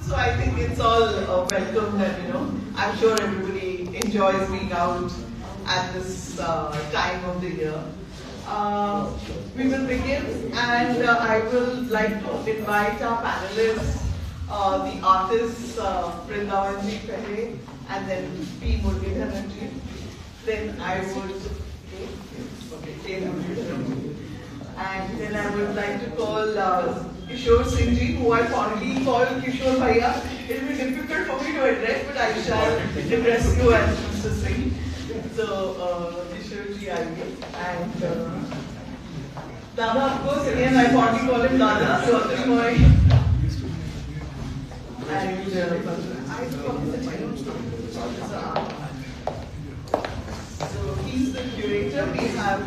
So I think it's all welcome that, I'm sure everybody enjoys being out at this time of the year. We will begin, and I will like to invite our panelists, the artists, Vrindavan ji pehle, and then P. Muralidharan ji. Then I would, and then I would like to call Kishore Singh ji, who I fondly call Kishore Bhaiya. It will be difficult for me to address, but I shall address you as Mr. Singh. So, Kishore ji, I will. And Dada, of course, again, I fondly call him Dada, Jyotirmoy. So, he's the curator. We have,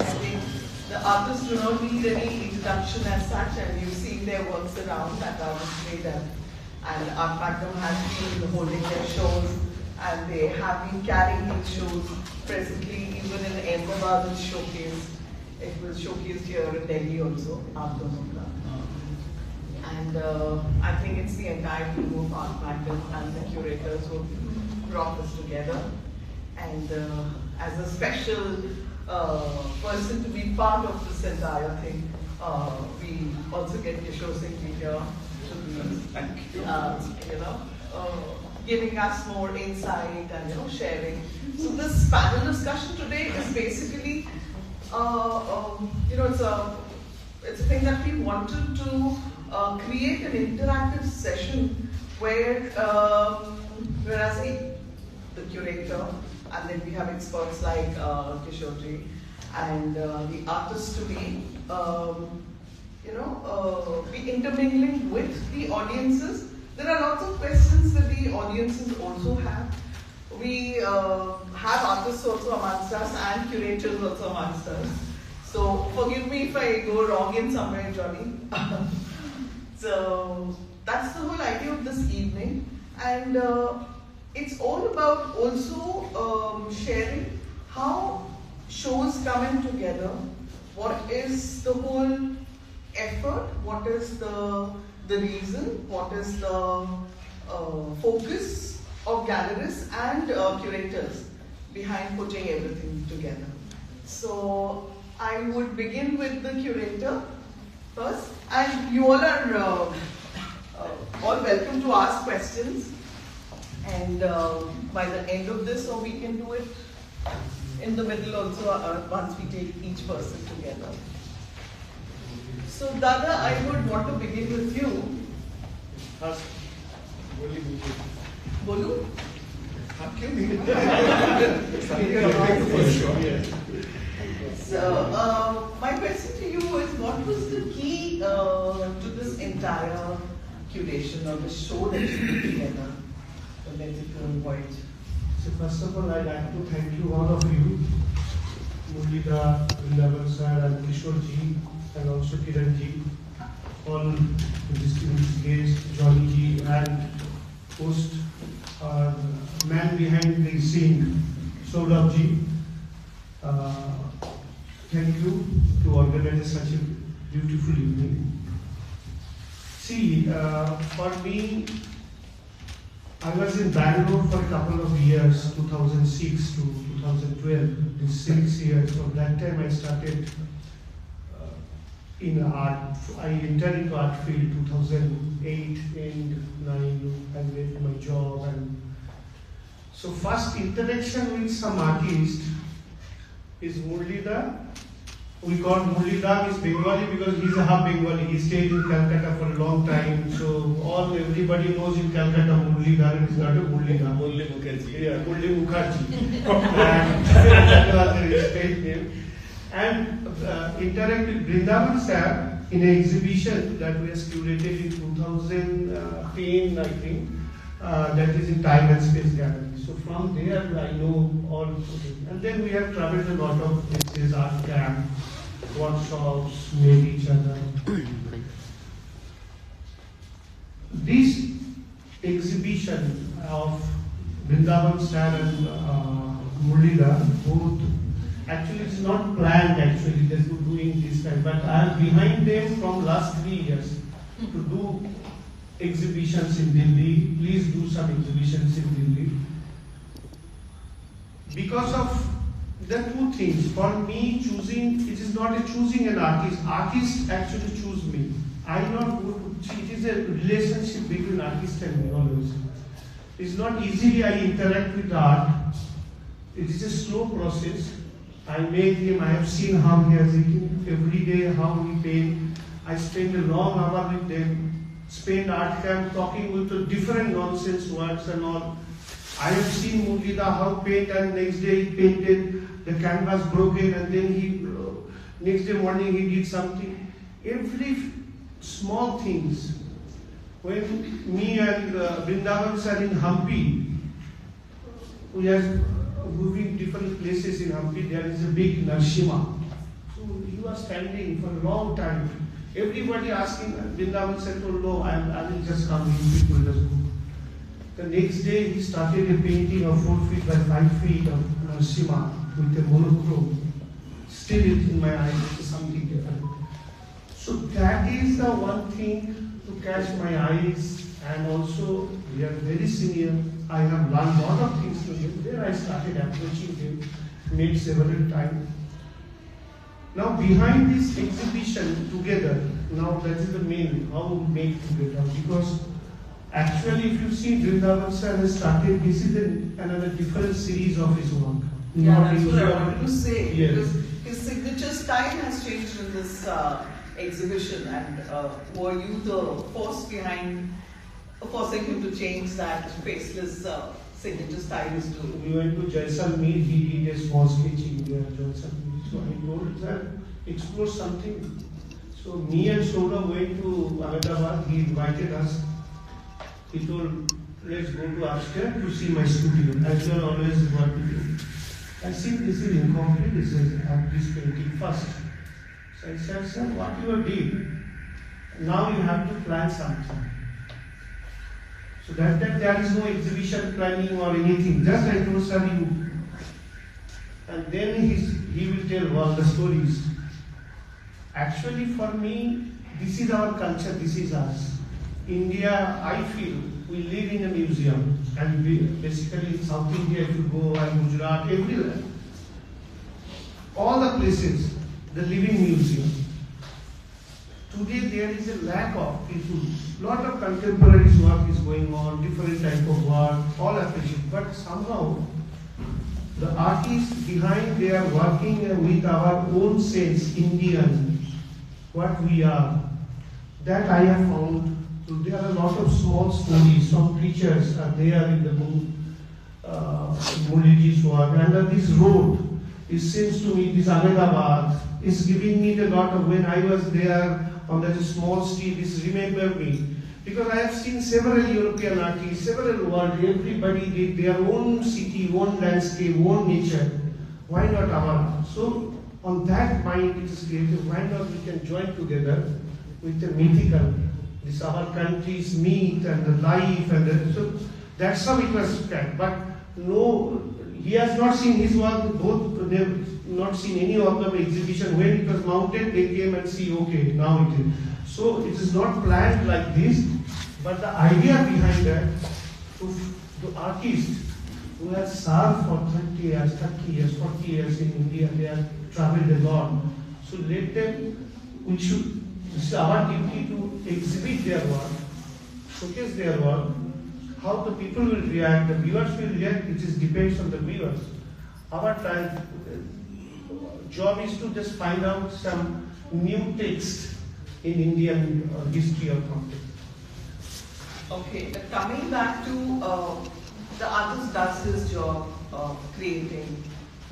I think, the artists do not need any introduction as such, and you've seen their works around that are displayed, and our Magnum has been holding their shows, and they have been carrying these shows presently, even in Ahmedabad showcase. It was showcased here in Delhi also, and I think it's the entire team of Art Magnum and the curators who brought us together. And as a special person to be part of this entire thing, we also get Kishore Singh here to be, giving us more insight and sharing. So this panel discussion today is basically, it's a thing that we wanted to create an interactive session where, whereas the curator, and then we have experts like Kishore ji, and the artists to be, be intermingling with the audiences. There are lots of questions that the audiences also have. We have artists also amongst us and curators also amongst us. So forgive me if I go wrong in somewhere, Johnny. So that's the whole idea of this evening. And it's all about also sharing how shows come in together, what is the whole effort, what is the reason, what is the focus of gallerists and curators behind putting everything together. So I would begin with the curator first, and you all are all welcome to ask questions. And by the end of this, or we can do it in the middle also once we take each person together. So Dada, I would want to begin with you. Bolu? So my question to you is, what was the key to this entire curation of the show that you put together? Mythical Voyage. So first of all, I'd like to thank you, all of you, Muralidharan, Vrindavan sir, and Kishore ji, and also Kiran ji, all distinguished guests, Johnny ji, and host, man behind the scene, Solanki. Thank you to organize such a beautiful evening. See, for me, I was in Bangalore for a couple of years, 2006 to 2012, these 6 years. From that time I started in art. I entered into art field 2008 and 9 and with my job. And so first interaction with some artist is Muralidharan. We call Muralidharan is Bengali because he's a half Bengali. He stayed in Calcutta for a long time. So everybody knows in Calcutta Muralidharan is not a Muralidharan. Murli Mukherjee. Yeah, Murli Mukherjee. And that was his stage name. And interact with Vrindavan sir in an exhibition that was curated in 2010, I think. That is in Time and Space Gallery. So from there I know all. And then we have traveled a lot of places, art camp, workshops, met each other. This exhibition of Vrindavan sir and Muralidharan, both actually it's not planned actually, they're doing this kind, but I am behind them from last 3 years to do exhibitions in Delhi. Please do some exhibitions in Delhi. Because of the two things, for me choosing, it is not a choosing an artist. Artists actually choose me. I not go to, it is a relationship between artist and me always. It's not easily I interact with art. It is a slow process. I make him, I have seen how he has eaten every day, how he paint. I spend a long hour with them, spend art camp talking with the different nonsense words and all. I have seen Muralidharan how paint and next day he painted, the canvas broken and then he, next day morning he did something. Every small things. When me and Vrindavan are in Hampi, we are moving different places in Hampi, there is a big Narshima. So he was standing for a long time. Everybody asking, Vrindavan said, oh no, I will just come in, people just go. The next day he started a painting of 4 feet by 5 feet of Narshima with a monochrome. Still it's in my eyes, it is something different. So that is the one thing to catch my eyes, and also we are very senior. I have learned a lot of things from him. There I started approaching him, met several times. Now behind this exhibition together, now that is the main, how we make together, because actually if you see Vrindavan sir has started, this is another different series of his work. Yeah, that's what I wanted to say. Yes. Because his signature style has changed in this exhibition, and were you the force behind forcing him to change that faceless signature style is to? We went to Jaisalmer, he did a small sketching there at Jaisalmer. So I told that explore something. So me and Soda went to Ahmedabad, he invited us. He told, let's go to upstairs to see my studio, as you are always what to do. I said, this is incomplete, this is have this painting first. So I said, sir, what you did, now you have to plan something. So that there is no exhibition planning or anything, just I told sir you. And then he will tell all the stories. Actually for me, this is our culture, this is us. India, I feel, we live in a museum, and we, basically in South India, if you go, and Gujarat, everywhere, all the places, the living museum. Today there is a lack of people. Lot of contemporary work is going on, different type of work, all appreciated. But somehow, the artists behind, they are working with our own sense, Indian, what we are. That I have found. So there are a lot of small stories. Some creatures are there in the Murali's work. Under this road, it seems to me, this Ahmedabad is giving me a lot of, when I was there on that small street, this remember me. Because I have seen several European artists, several world, everybody did their own city, own landscape, own nature. Why not our? So on that mind it is creative. Why not we can join together with the mythical? This our country's meat and the life and the, so that's how it was planned. But no, he has not seen his work, both they have not seen any of them exhibition. When it was mounted, they came and see, okay, now it is. So it is not planned like this, but the idea behind that, to artists who have served for 30 years, 30 years, 40 years in India, they have traveled a lot. So let them, we should, it's our duty to exhibit their work, showcase their work, how the people will react, the viewers will react, it just depends on the viewers. Our job is to just find out some new text in Indian history or context. Okay, coming back to the artist does his job of creating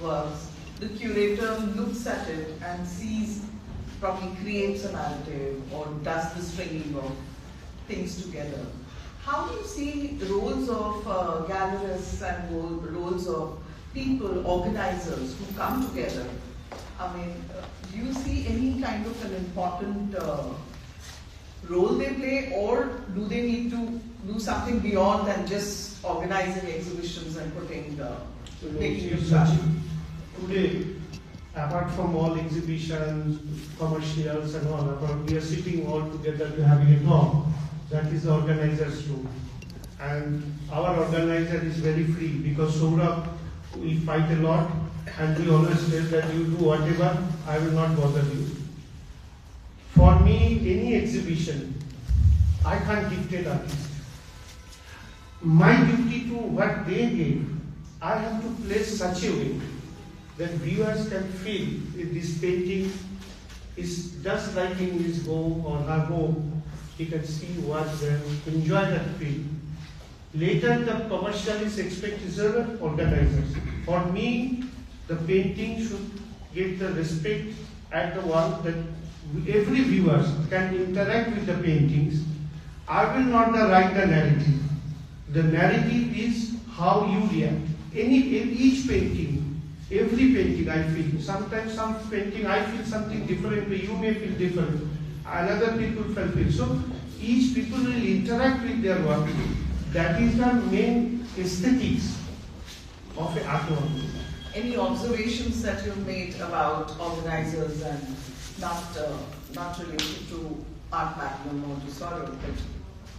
works. The curator looks at it and sees, probably creates a narrative or does the stringing of things together. How do you see the roles of gallerists and roles of people, organizers who come together? I mean, do you see any kind of an important role they play, or do they need to do something beyond than just organizing exhibitions and putting making it fashion? Today, apart from all exhibitions, commercials and all, we are sitting all together to having a talk. that is the organizer's role. And our organizer is very free because Saurabh, we fight a lot and we always tell that you do whatever, I will not bother you. For me, any exhibition, I can't dictate artist. My duty to what they gave, I have to place such a way that viewers can feel if this painting is just like in his home or her home, he can see, watch them, enjoy that feel. Later, the commercialists expect is organizers. For me, the painting should get the respect at the wall that every viewer can interact with the paintings. I will not write the narrative. The narrative is how you react. Each painting, every painting I feel. Sometimes some painting I feel something different, you may feel different. Another people will feel. So each people will interact with their work. That is the main aesthetics of an artwork. Any observations that you've made about organizers and not related to Art Magnum or to Sarai, but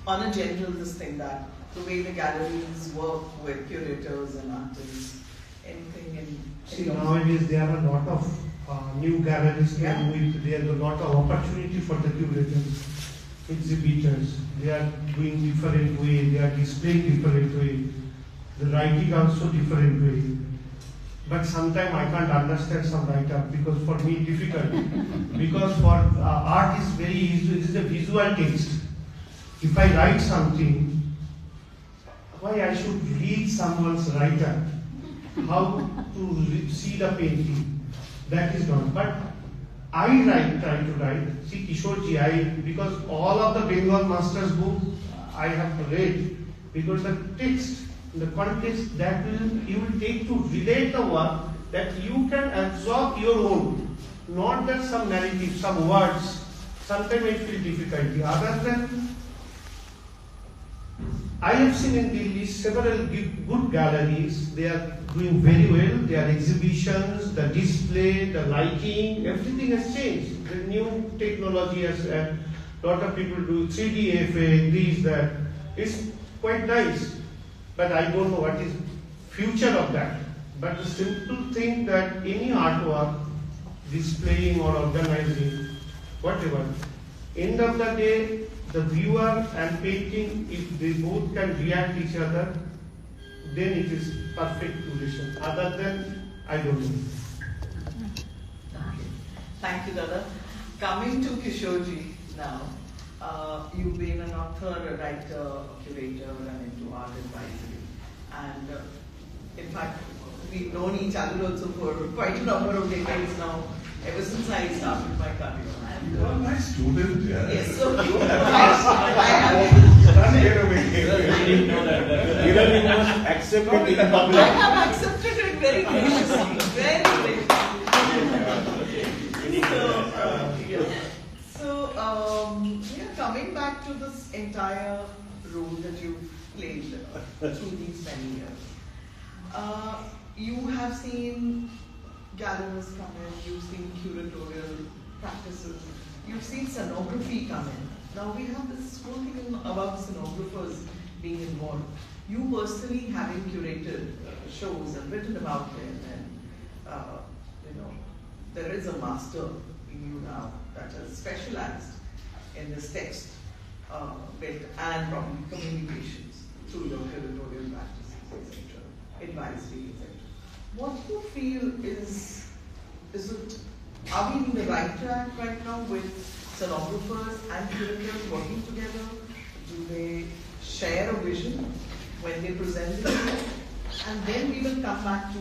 on a general this thing that the way the galleries work with curators and artists, anything in... See, nowadays there are a lot of new galleries with, there is a lot of opportunity for the curators, exhibitors. They are doing different way, they are displaying different way, the writing also different way. But sometimes I can't understand some write-up because for me difficult. Because for art is very easy, it is a visual text. If I write something, why I should read someone's write-up? How to see the painting? That is not. But I try to write. See Kishore, because all of the Bengal Masters book I have read, because the text, the context that you will take to relate the work, that you can absorb your own, not that some narrative, some words. Sometimes I feel difficulty. Other than I have seen in Delhi several good galleries. They are doing very well. Their exhibitions, the display, the lighting, everything has changed. The new technology has, a lot of people do 3D FA, this, that. It's quite nice. But I don't know what is future of that. But the simple thing that any artwork, displaying or organizing, whatever, end of the day, the viewer and painting, if they both can react each other, then it is perfect relation. Other than, I don't know. Okay. Thank you, Dada. Coming to Kishore now, you've been an author, a writer, a curator, and into art advisory. And in fact, we've known each other also for quite a number of decades now, ever since I started my career. You are my student, yeah. Yes, so you accepted in public. I have accepted it very graciously, very graciously. Coming back to this entire role that you've played through these many years, you have seen galleries come in, you've seen curatorial practices, you've seen scenography come in. Now we have this whole thing about scenographers being involved. You personally having curated shows and written about them, and there is a master in you now that has specialized in this text built and probably communications through your curatorial practices, etc., advisory, etc. What do you feel is it, are we in the right track right now with scenographers and curators working together? Do they share a vision when they present it? And then we will come back to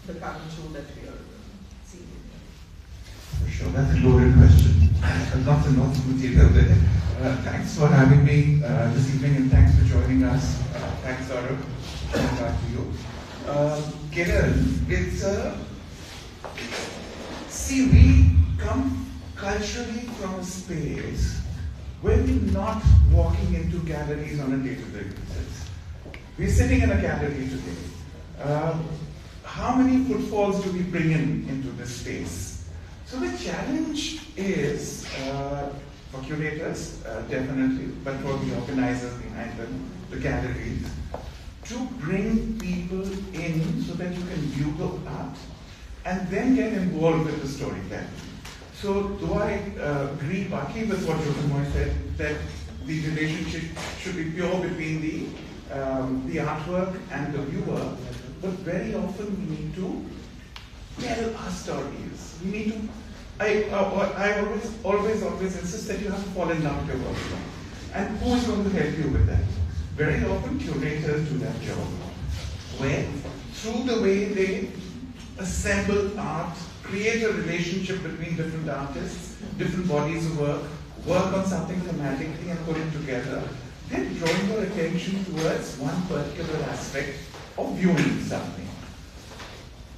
the current show that we are seeing. Sure, that's a loaded question. Lots and lots of material there. Thanks for having me this evening, and thanks for joining us. Thanks, Sarai. Back to you. Kiran, it's see, we come culturally from a space where we're not walking into galleries on a day-to-day basis. We're sitting in a gallery today. How many footfalls do we bring into this space? So the challenge is for curators, definitely, but for the organizers behind the galleries, to bring people in so that you can view the art and then get involved with the storytelling. So, do I agree partly with what Jyotirmoy said, that the relationship should be pure between the artwork and the viewer, but very often we need to tell our stories. We need to. I always insist that you have to fall in love with your work. And who is going to help you with that? Very often curators do that job, where through the way they assemble art, create a relationship between different artists, different bodies of work on something thematically and put it together, they're drawing your attention towards one particular aspect of viewing something.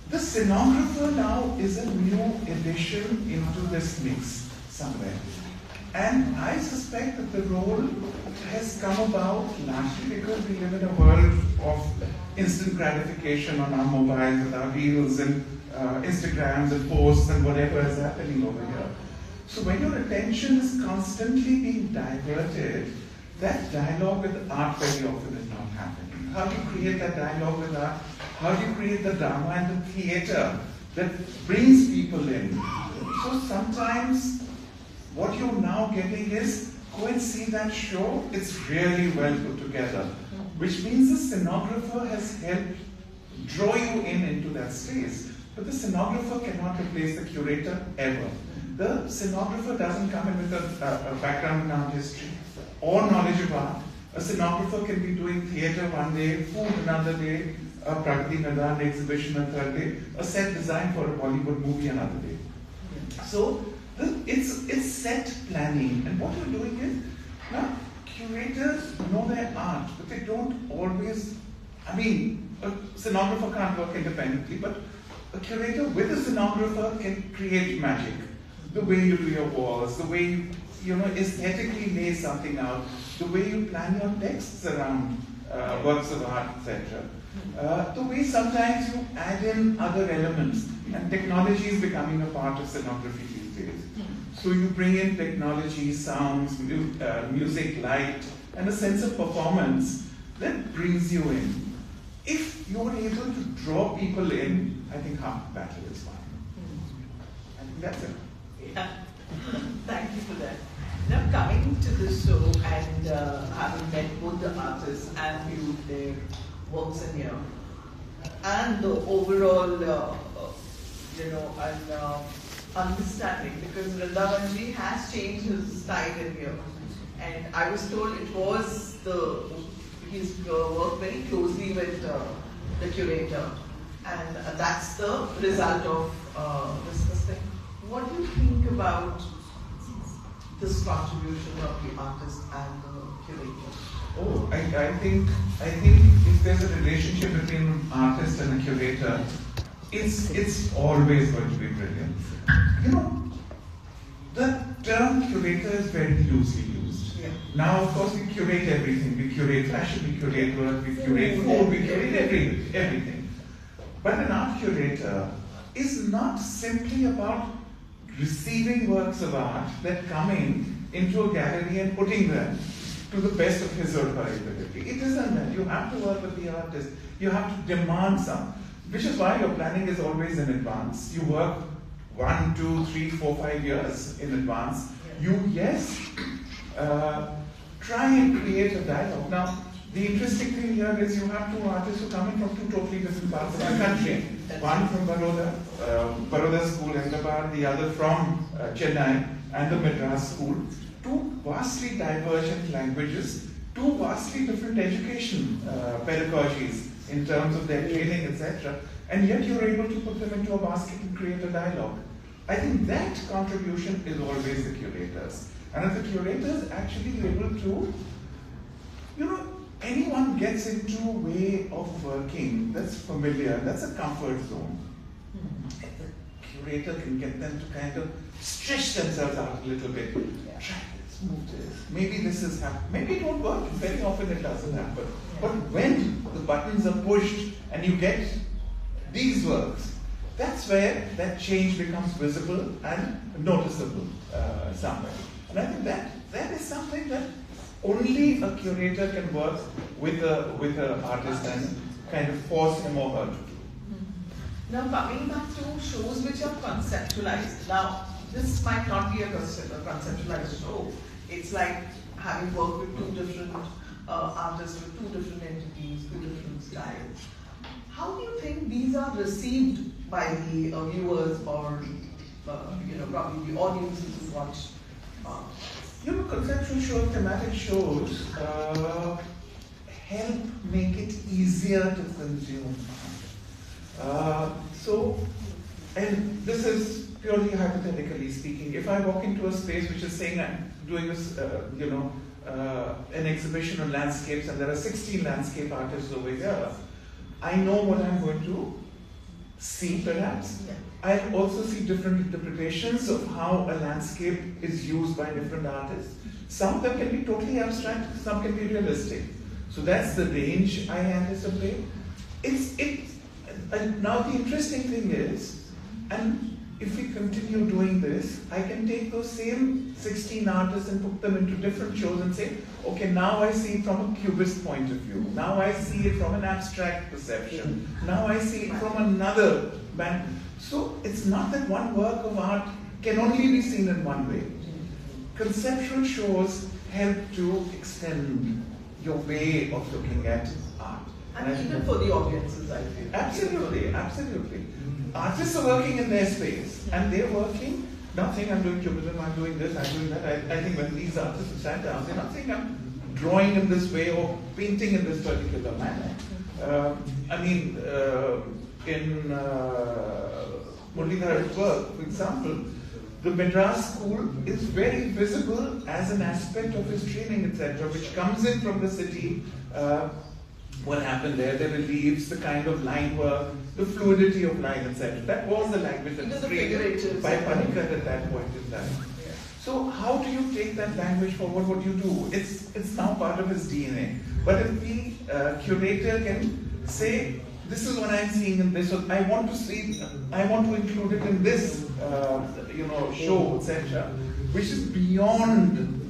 The scenographer now is a new addition into this mix somewhere. And I suspect that the role has come about largely because we live in a world of instant gratification on our mobiles with our reels and Instagrams and posts and whatever is happening over here. So when your attention is constantly being diverted, that dialogue with art very often is not happening. How do you create that dialogue with art? How do you create the drama and the theatre that brings people in? So sometimes what you're now getting is, go and see that show, it's really well put together. Which means the scenographer has helped draw you into that space. But the scenographer cannot replace the curator ever. The scenographer doesn't come in with a background in art history or knowledge of art. A scenographer can be doing theatre one day, food another day, a Pragati Nadan exhibition a third day, a set design for a Bollywood movie another day. So it's set planning, and what you're doing is, now curators know their art, but they don't always, I mean, a scenographer can't work independently, but a curator with a scenographer can create magic. The way you do your walls, the way you aesthetically lay something out, the way you plan your texts around works of art, etc. The way sometimes you add in other elements, and technology is becoming a part of scenography these days. So you bring in technology, sounds, music, light, and a sense of performance that brings you in. If you're able to draw people in, I think half the battle is won. I think that's it. Yeah. Thank you for that. Now coming to the show and having met both the artists and viewed their works in here, and the overall, understanding, because Vrindavanji has changed his style in here, and I was told it was he's worked very closely with the curator, and that's the result of this thing. What do you think about this contribution of the artist and the curator? Oh, I think if there's a relationship between an artist and a curator, it's always going to be brilliant. The term curator is very loosely used. Yeah. Now, of course, we curate everything. We curate fashion, we curate work, we curate food, we curate everything. But an art curator is not simply about receiving works of art that come into a gallery and putting them to the best of his or her ability. It isn't that. You have to work with the artist. You have to demand some, which is why your planning is always in advance. You work 1, 2, 3, 4, 5 years in advance. Try and create a dialogue. Now, the interesting thing here is you have two artists who come in from two totally different parts of the country. One from Baroda School, Ahmedabad, the other from Chennai and the Madras School. Two vastly divergent languages, two vastly different education pedagogies in terms of their training, etc. And yet you're able to put them into a basket and create a dialogue. I think that contribution is always the curators. And if the curators actually able to, anyone gets into a way of working that's familiar, that's a comfort zone. If the curator can get them to kind of stretch themselves out a little bit. Try this, move this. Maybe this is happening. Maybe it won't work. Very often it doesn't happen. But when the buttons are pushed and you get these works, that's where that change becomes visible and noticeable somewhere. And I think that is something that only a curator can work with a artist and kind of force him or her to do. Now coming back to shows which are conceptualized. Now this might not be a conceptualized show. It's like having worked with two different artists with two different entities, two different styles. How do you think these are received by the viewers or probably the audiences who watch? Conceptual shows, thematic shows help make it easier to consume. And this is purely hypothetically speaking. If I walk into a space which is saying I'm doing this, an exhibition on landscapes, and there are 16 landscape artists over here, I know what I'm going to see, perhaps. Yeah. I'll also see different interpretations of how a landscape is used by different artists. Some of them can be totally abstract, some can be realistic. So that's the range I anticipate. Now the interesting thing is, and if we continue doing this, I can take those same 16 artists and put them into different shows and say, okay, now I see it from a cubist point of view. Now I see it from an abstract perception. Now I see it from another band. So it's not that one work of art can only be seen in one way. Conceptual shows help to extend your way of looking at art. And even for the audiences, I feel. Absolutely, absolutely. Artists are working in their space, and they're working, not saying I'm doing cubism, I'm doing this, I'm doing that. I think when these artists have sat down, they're not saying I'm drawing in this way or painting in this particular manner. In Muralidharan's work, for example, the Madras school is very visible as an aspect of his training, etc., which comes in from the city. What happened there, the reliefs, the kind of line work, the fluidity of line, etc. That was the language that was created by Panelists at that point in time. Yeah. So how do you take that language forward? What do you do? It's now part of his DNA. But if the curator can say, this is what I'm seeing in this, I want to include it in this, show, etc., which is beyond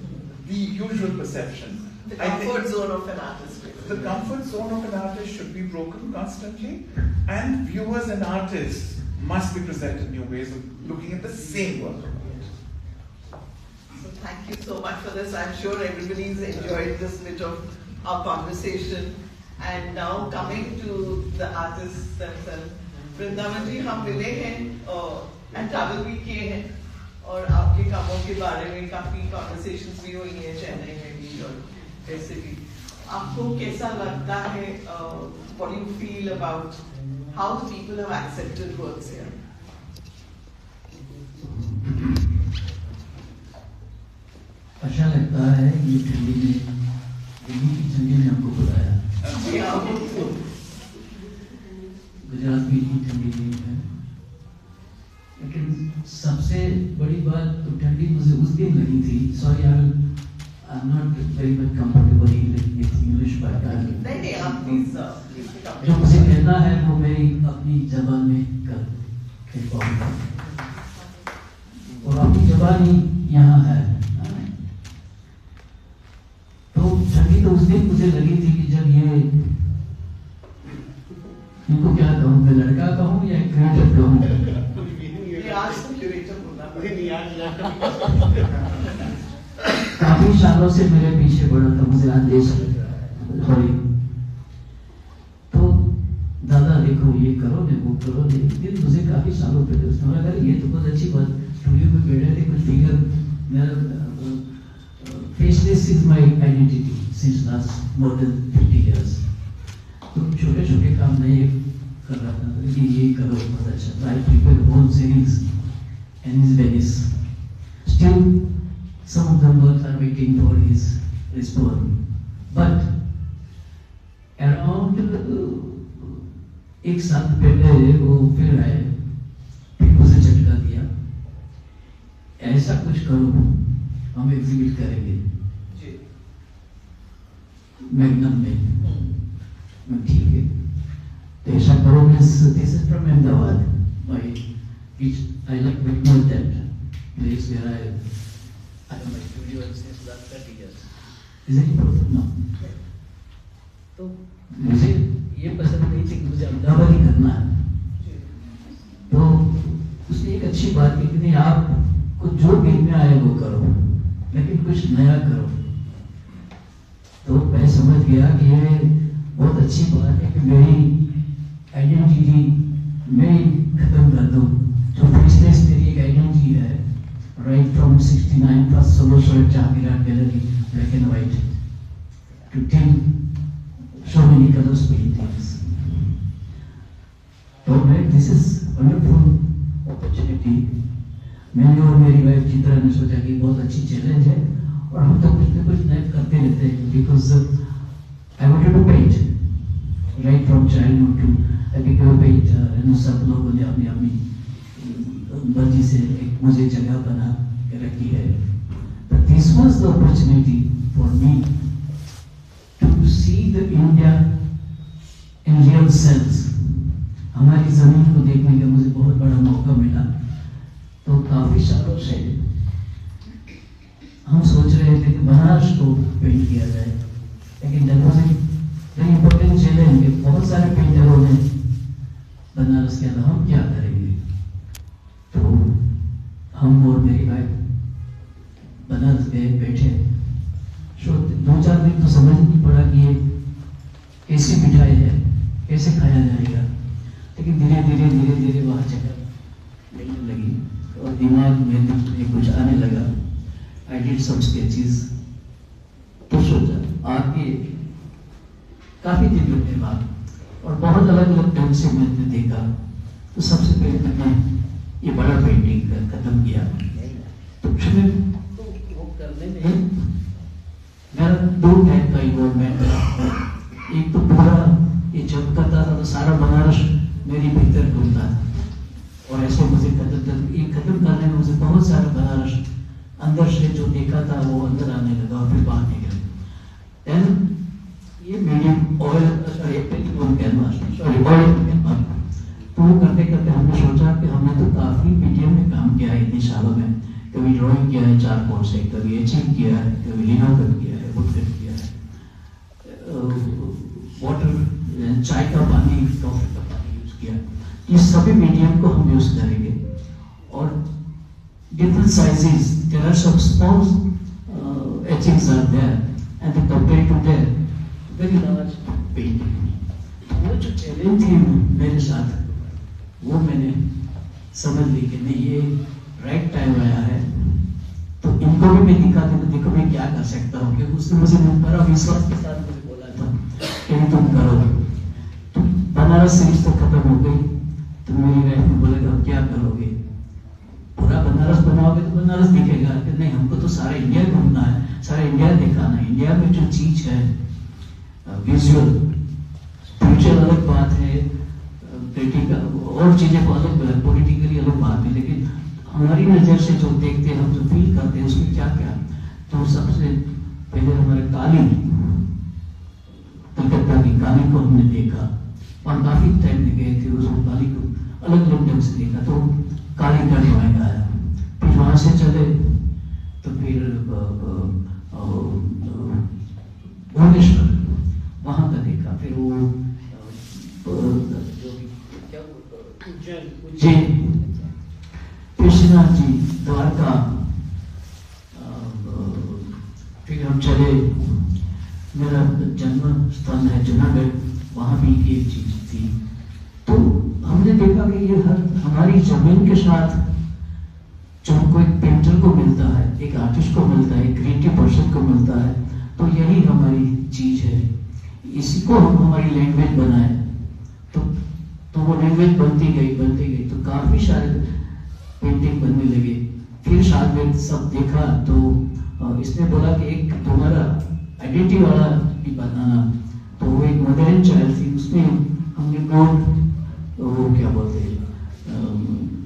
the usual perception. The comfort zone of an artist. The comfort zone of an artist should be broken constantly, and viewers and artists must be presented new ways of looking at the same work of art. So thank you so much for this. I'm sure everybody's enjoyed this bit of our conversation. And now coming to the artists themselves, Vrindavan जी हम मिले हैं and travel भी किए हैं और आपके कामों के बारे में काफी conversations भी हुई हैं चेन्नई में भी और वैसे भी आपको कैसा लगता है what do you feel about how the people have accepted works here? अच्छा लगता है ये ठंडी में दिल्ली की ठंडी ने हमको बुलाया गुजरात में इतनी ठंडी नहीं है लेकिन सबसे बड़ी बात तो ठंडी मुझे उस दिन लगी थी sorry I'm not very much comfortable in English but नहीं आप प्लीज जो मुझे कहना है वो मेरी अपनी जबान में कह पाऊंगा और अपनी जबान ही यहाँ है तो ठंडी तो उस दिन मुझे लगी थी कि जब ये इनको क्या कहूँ मैं लड़का कहूँ या क्रिएटर कहूँ ये आज तो क्यूरेटर बोलना पड़ेगा काफी सालों से मेरे पीछे पड़ा था मुझे आदेश थोड़ी तो दादा देखो ये करो ने वो करो लेकिन मुझे काफी सालों पहले उसने बोला अगर ये तो बहुत अच्छी बात स्टूडियो में बैठे थे कुछ फिगर मेरा faceless is my identity since last more than 50 years तो छोटे छोटे काम नहीं कर रहा था लेकिन ये करो बहुत अच्छा I prepare whole series and is Venice still some of them works are waiting for his response. But around एक साल पहले वो फिर आए फिर मुझे झटका दिया ऐसा कुछ करो हम एग्जिबिट करेंगे मैग्नम में ठीक है तो ऐसा करो this is from Ahmedabad which I like very much that place where I don't like to is it profit? No. तो मुझे ये पसंद नहीं थी कि मुझे अमदावाद ही करना है। तो उसने एक अच्छी बात की कि नहीं, आपको जो दिल में आए वो करो, लेकिन कुछ नया करो। तो मैं समझ गया कि ये बहुत अच्छी बात है कि मेरी आइडेंटिटी मैं खत्म कर दूं। जो फेसलेस मेरी एक आइडेंटिटी है, right from 69 first solo shot Jehangir gallery black and white to tell so many colors paintings. तो मैं दिस इज वंडरफुल अपॉर्चुनिटी। मैंने और मेरी वाइफ चित्रा ने सोचा कि बहुत अच्छी चैलेंज है और हम तो कुछ ना कुछ नया करते रहते हैं, because I wanted to paint right from childhood to I became a painter. सब लोगों ने अपनी अपनी मर्जी से एक मुझे जगह बना के रखी है। But this was the opportunity for me to see the India in real sense. हमारी जमीन को देखने का मुझे बहुत बड़ा मौका मिला। तो काफी सालों से हम सोच रहे थे कि बनारस को पेंट किया जाए, लेकिन that was a very important challenge। बहुत सारे पेंटरों ने बनारस किया था, हम क्या करेंगे? तो हम और मेरी वाइफ बनारस गए, बैठे। 2-4 दिन तो समझ नहीं पड़ा कि ये कैसी मिठाई है, कैसे खाया जाएगा, लेकिन धीरे धीरे वहाँ जगह मिलने लगी और दिमाग में कुछ आने लगा। I did some sketches. तो सोचा आगे काफी दिन लगने बाद और बहुत अलग अलग ढंग से मैंने देखा। तो सबसे पहले मैंने ये बड़ा पेंटिंग खत्म किया। तो वो करने में मेरा 2 टाइप का इन्वॉल्वमेंट है। एक तो पूरा ये जब करता था तो सारा बनारस मेरी भीतर घूमता था और ऐसे मुझे खत्म करने में मुझे बहुत सारा बनारस अंदर से जो देखा था वो अंदर आने लगा और फिर बाहर निकल। देन ये मीडियम ऑयल तो वो करते करते हमने सोचा कि हमने तो काफी मीडियम में काम किया है इतने सालों में। कभी ड्राइंग किया है चारकोल से, कभी एचिंग किया है, कभी लिनाकट किया है, वुडकट किया है, वाटर चाय का पानी, कॉफी का पानी यूज किया। ये सभी मीडियम को हम यूज करेंगे और different sizes. There are some small etchings are there, and compared to that, very large painting. वो जो चैलेंज थी मेरे साथ, वो मैंने समझ ली कि नहीं ये राइट टाइम आया है। तो इनको भी मैं दिखाते तो देखो मैं क्या कर सकता हूँ, क्योंकि उसने मुझे बड़ा विश्वास के साथ मुझे बोला था कि तुम करो। तो बनारस सीरीज तो खत्म हो गई। तो मेरी वाइफ ने बोला अब क्या करोगे? पूरा बनारस बनाओगे तो बनारस दिखेगा कि नहीं, हमको तो सारा इंडिया घूमना है, सारा इंडिया दिखाना है। इंडिया में जो चीज है विजुअल, स्पिरिचुअल अलग बात है, पॉलिटिकल और चीजें को अलग, पॉलिटिकली अलग बात है, लेकिन हमारी नजर से जो देखते हैं, हम जो फील करते हैं उसमें क्या क्या। तो सबसे पहले हमारे काली, कलकत्ता की काली को हमने देखा और काफी टाइम गए थे उसको काली को अलग अलग ढंग से देखा। तो काली का ड्राइंग आया, फिर वहां से चले तो फिर भुवनेश्वर वहां का देखा, फिर वो उज्जैन, कृष्णनाथ जी, द्वारका, फिर हम चले, मेरा जन्म स्थान है जूनागढ़, वहां भी एक चीज थी। तो हमने देखा कि ये हर हमारी जमीन के साथ जो हमको एक पेंटर को मिलता है, एक आर्टिस्ट को मिलता है, एक क्रिएटिव पर्सन को मिलता है, तो यही हमारी चीज है। इसी को हम हमारी लैंग्वेज बनाए। तो वो लैंग्वेज बनती गई तो काफी सारे पेंटिंग बनने लगे। फिर साथ में सब देखा तो इसने बोला कि एक तुम्हारा आइडेंटिटी वाला भी बनाना। तो वो एक मदर एंड चाइल्ड थी, उसमें हमने गोल्ड वो क्या बोलते हैं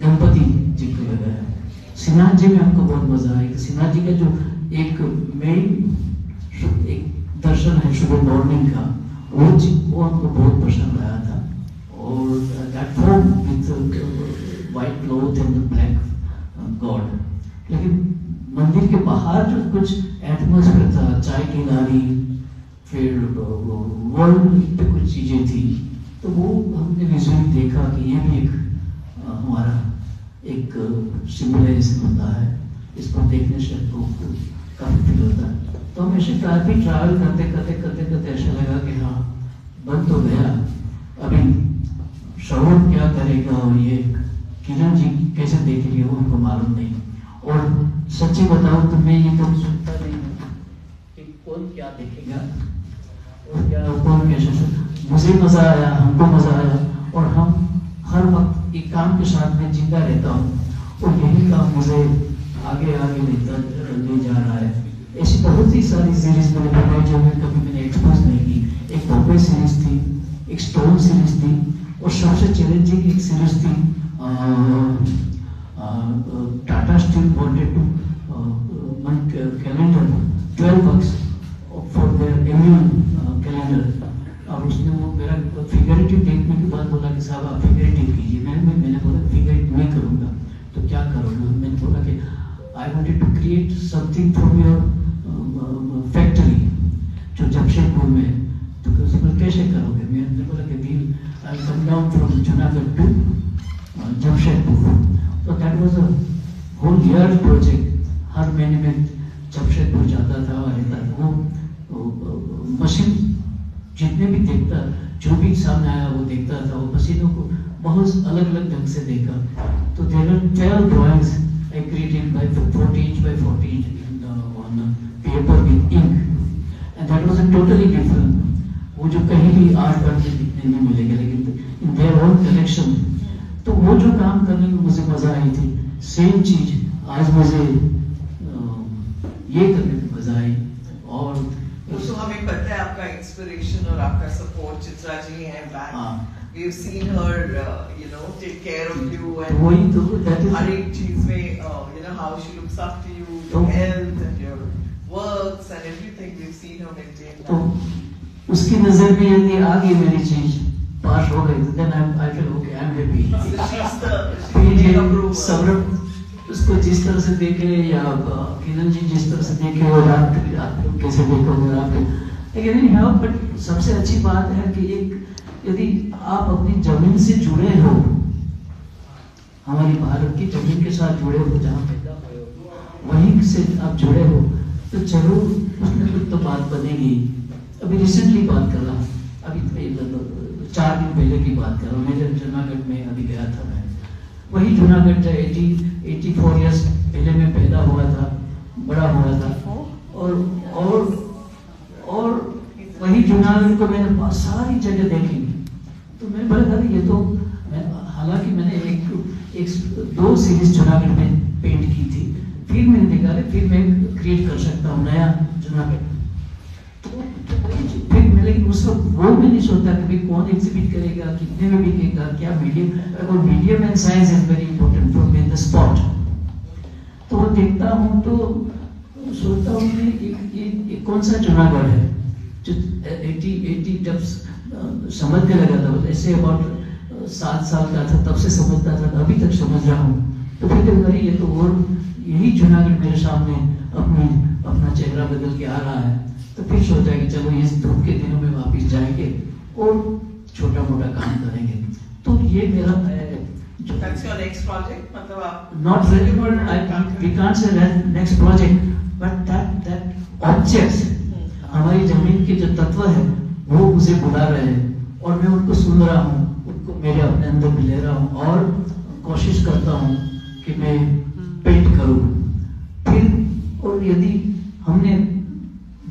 गणपति जी को लगाया। सिन्हा जी में हमको बहुत मजा आया। सिन्हा जी का जो एक मेन एक दर्शन है सुबह मॉर्निंग का, वो हमको बहुत पसंद आया था। और that form with white cloth and black God. लेकिन मंदिर के बाहर जो कुछ एटमॉस्फेयर था, चाय की गाड़ी, फिर वर्ल्ड पे कुछ चीजें थी, तो वो हमने विजुअली देखा कि ये भी एक हमारा एक सिमुलेशन होता है, इसको देखने से आपको काफी फील होता है। तो हमेशा काफी ट्रैवल करते ऐसा लगा कि हाँ बन तो गया, अभी शौरभ क्या करेगा और ये किरण जी कैसे देखेंगे वो हमको मालूम नहीं। और सच्ची बताऊं तो मैं ये तो सुनता नहीं हूँ कि कौन क्या देखेगा और क्या कौन कैसे। मुझे मजा आया, हमको मजा आया, और हम हर वक्त एक काम के साथ में जिंदा रहता हूँ और यही काम मुझे आगे ले जा रहा है। ऐसी बहुत ही सारी सीरीज मैंने बनाई जो मैंने एक्सपोज नहीं की। एक बॉम्बे सीरीज थी, एक स्टोन सीरीज थी, और सबसे चैलेंजिंग एक सीरीज थी Tata Steel wanted to calendar 12 bucks for their annual calendar. और उसने वो मेरा फिगरेटिव देखने के बाद बोला कि साहब आप फिगरेटिव कीजिए। मैंने बोला फिगरेटिव नहीं करूँगा तो क्या करूँगा। मैंने बोला कि I wanted to create something from your factory जो जमशेदपुर में, तो उसमें कैसे करोगे। मैंने बोला कि I come down from Junagadh to Jamshedpur. तो that was a whole year project. हर महीने में जमशेदपुर जाता था और रहता था। वो मशीन जितने भी देखता, जो भी सामने आया वो देखता था। वो मशीनों को बहुत अलग अलग ढंग से देखा। तो there were 12 drawings I created by 40 inch by 40 inch on paper with ink, and that was a totally different. वो जो कहीं भी आर्ट वर्क में दिखने नहीं मिलेगा, लेकिन in their own collection। तो वो जो काम करने में मुझे मजा आई थी, सेम चीज आज मुझे ये करने में मजा आई। और तो हमें पता है आपका इंस्पिरेशन और आपका सपोर्ट चित्रा जी है back. We've seen her, take care of you and वही तो हर एक चीज में, how she looks after you, your health and your works and everything. We've seen her maintain that. तो उसकी नजर में यदि आ गई मेरी चीज पास हो गई, then I feel okay, I'm happy। she's Saurabh उसको जिस तरह से देखे या किरण जी जिस तरह से देखे और आप कैसे देखोगे और आप, लेकिन हाँ, बट सबसे अच्छी बात है कि एक यदि आप अपनी जमीन से जुड़े हो, हमारी भारत की जमीन के साथ जुड़े हो, जहाँ पैदा हुए हो वहीं से आप जुड़े हो, तो जरूर कुछ न कुछ तो बात बनेगी। अभी रिसेंटली बात कर रहा, अभी 4 दिन पहले की बात कर रहा हूँ। मैं जूनागढ़ में अभी गया था। मैं वही जूनागढ़ था, 84 ईयर्स पहले मैं पैदा हुआ था, बड़ा हुआ था, और वही जूनागढ़ को मैंने सारी जगह देखी। तो मैंने बोला था ये तो हालांकि मैंने 2 सीरीज जूनागढ़ में पेंट की थी, फिर मैंने देखा फिर मैं क्रिएट कर सकता हूँ नया जूनागढ़। तो फिर मैं, लेकिन उस वक्त वो भी नहीं सोचता कि भाई कौन एग्जिबिट करेगा, कितने में बिकेगा, क्या मीडियम। और medium and size is very important for me in the spot. तो वो देखता हूँ तो सोचता हूँ कि कौन सा जूनागढ़ है जो 80 जब समझने लगा था, ऐसे अबाउट 7 साल का था तब से समझता था, अभी तक समझ रहा हूँ। तो फिर अरे ये तो और यही जूनागढ़ मेरे सामने अपना चेहरा बदल के आ रहा है। तो फिर सोचा कि चलो इस धूप के दिनों में वापस जाएंगे और छोटा मोटा काम करेंगे। तो ये मेरा That's your next project? मतलब आप not really, but we can't say that next project, but that objects, हमारी जमीन के जो तत्व है वो मुझे बुला रहे हैं और मैं उनको सुन रहा हूँ, उनको मेरे अपने अंदर भी ले रहा हूँ और कोशिश करता हूँ कि मैं पेंट करूँ। फिर और यदि हमने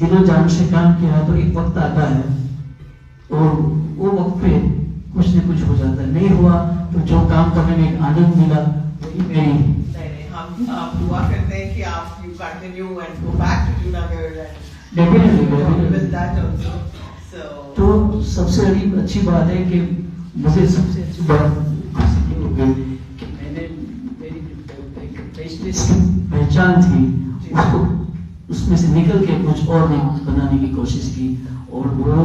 दिलो जान से काम किया तो एक वक्त आता है और वो वक्त पे कुछ न कुछ हो जाता है। नहीं हुआ तो जो काम करने में एक आनंद मिला वही मेरी। नहीं, हम दुआ करते हैं कि आप you continue and go back to Junagadh and Definitely. with that also. So तो सबसे अच्छी बात है कि मुझे सबसे अच्छी बात ये हो गई कि मैंने मेरी पहचान थी उसको उसमें से निकल के कुछ और बनाने की कोशिश की और वो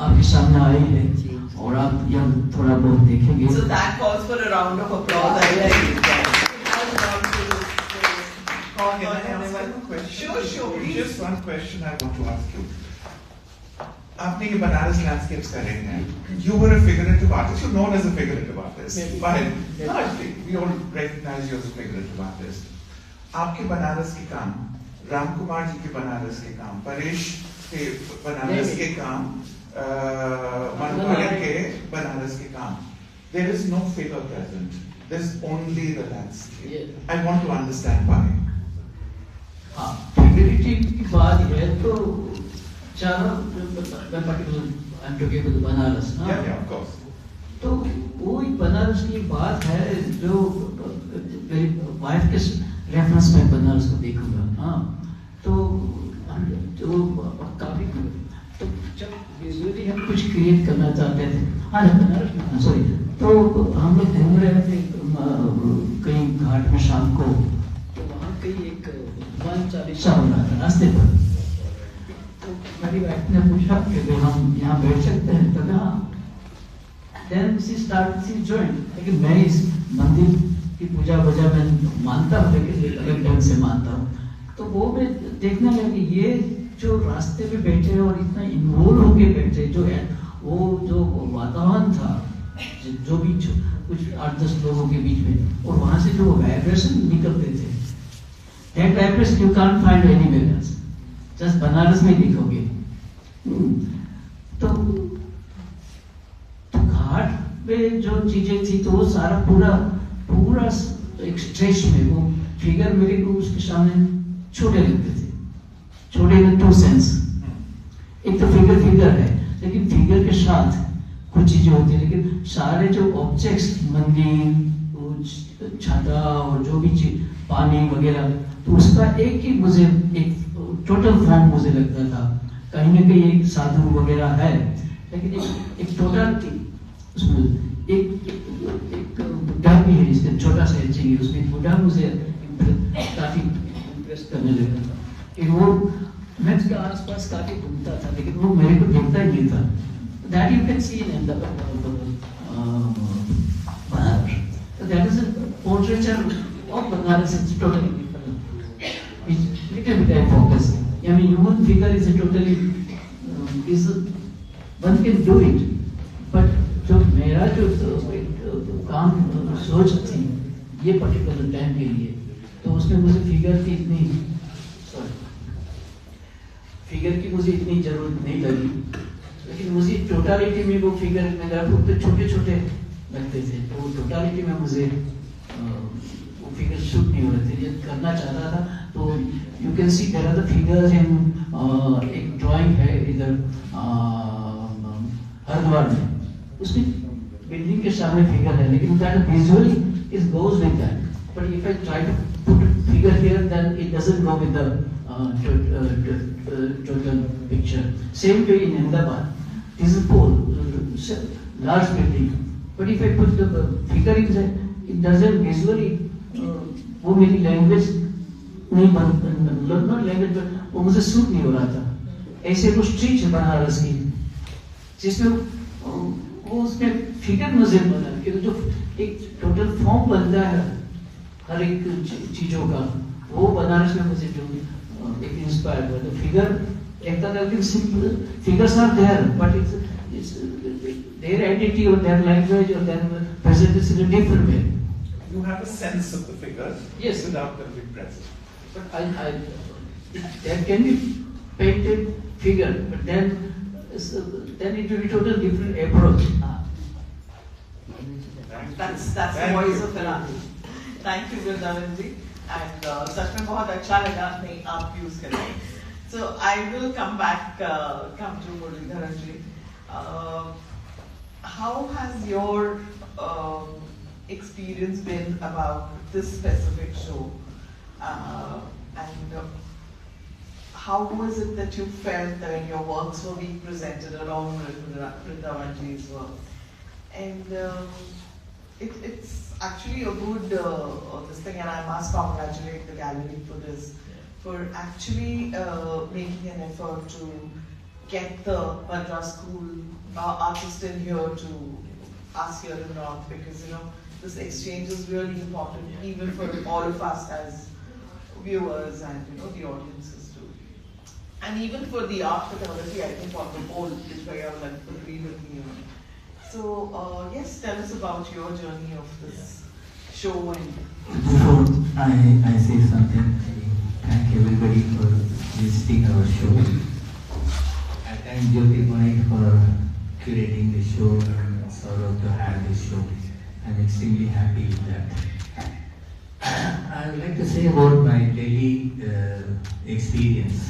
आपके सामने आई है और आप यह थोड़ा बहुत देखेंगे। So that calls for a round of applause. I think. have a question. Sure, please. Just one question I want to ask you. आपने ये बनारस landscapes करे हैं. You were a figurative artist. You're known as a figurative artist. Largely, we all recognize you as a figurative artist. आपके बनारस के काम, राम कुमार जी के बनारस के काम, परेश के बनारस के काम, मनोहर के बनारस के काम. There is no figure present. There's only the landscape. Yeah. I want to understand why. हाँ, figurative की बात है तो चारों particular I'm talking about Banaras ना. Yeah, of course. तो वो एक बनारस की बात है जो मेरी वाइफ के रेफरेंस में बनारस को देखूंगा. हाँ, तो काफी तो जब विजुअली हम कुछ क्रिएट करना चाहते थे. हाँ, बनारस में सॉरी. तो हम लोग घूम रहे थे कहीं घाट में शाम को. तो वहाँ कहीं एक वन चालीसा हो रहा था रास्ते पर. तो मेरी वाइफ ने पूछा कि हम यहाँ बैठ सकते हैं. तो कहा then she joined. लेकिन मैं इस मंदिर की पूजा वजह में मानता हूँ, लेकिन अलग ढंग से मानता हूँ. तो वो मैं देखने लगी ये जो रास्ते पे बैठे और इतना इन्वॉल्व होके बैठे, जो है वो जो वातावरण था, जो भी कुछ 8-10 लोगों के बीच में, और वहां से जो वाइब्रेशन निकलते थे, that vibration you can't find anywhere else. Just Banaras में दिखोगे. तो घाट पे जो चीजें थी तो वो सारा पूरा एक स्ट्रेच में वो फिगर मेरे को उसके सामने छोटे लगते थे. छोटे इन टू सेंस. एक तो फिगर है, लेकिन फिगर के साथ कुछ चीजें होती है, लेकिन सारे जो ऑब्जेक्ट्स, मंदिर, छाता और जो भी चीज, पानी वगैरह, तो उसका एक ही मुझे एक टोटल फॉर्म मुझे लगता था. कहीं ना कहीं एक साधु वगैरह है, लेकिन एक टोटल उसमें एक बुढ़ा भी है, इसका छोटा सा एचिंग, उसमें बुढ़ा मुझे काफी इंप्रेस करने लगा था. वो मैं उसके आसपास काफी घूमता था, लेकिन वो मेरे को देखता ही नहीं था. That you can see in the Banaras. So that is a portraiture of Banaras. It's totally different. It's little bit I focus. I mean, human figure is a totally one can do it, but जो मेरा जो काम सोच थी ये particular time के लिए, तो उसमें मुझे फिगर की इतनी जरूरत नहीं लगी. लेकिन मुझे टोटालिटी में वो फिगर में छोटे छोटे लगते थे, तो वो टोटालिटी में मुझे वो फिगर शूट नहीं हो रहे थे. ये करना चाहता था. तो you can see there are the figures in एक ड्राइंग है इधर हरिद्वार में, उसमें बिल्डिंग के सामने फिगर है, लेकिन that visually is goes with that. But if I try to put figure here then it doesn't go with the total picture. Same way in Ahmedabad, this is a pole, large building. But if I put the figure inside, it doesn't visually. वो मेरी language नहीं not language, but वो मुझे suit नहीं हो रहा था. ऐसे वो स्ट्रीट है बनारस की, जिसमें वो उसमें फिगर मुझे बना कि जो एक टोटल फॉर्म बनता है हर एक चीजों का, वो बनारस में मुझे जो एक इंस्पायर्ड हुआ. तो फिगर एक तरह की simple figures are there, but it's their identity or their language or their presentation in a different way. You have a sense of the figures, yes, without them being present. But there can be painted figure, but then it will be totally different approach. That's the voice of Kiran. Thank you, Vrindavan ji. And सच में बहुत अच्छा लगा नहीं आप use करें. So I will come to Muralidharan ji. How has your experience been about this specific show? And how was it that you felt when your works were being presented along with Vrindavan ji's work? And it's actually a good this thing, and I must congratulate the gallery for this, for actually making an effort to get the Madras School artist in here to us here in North, because this exchange is really important even for all of us, as viewers and the audiences too. And even for the art photography, I think on the whole is where I would agree with you. So yes, tell us about your journey of this show. And before I say something, I thank everybody for visiting our show. I thank Jyotirmoy for curating the show and Sarai to have this show. I'm extremely happy with that. I would like to say about my Delhi experience.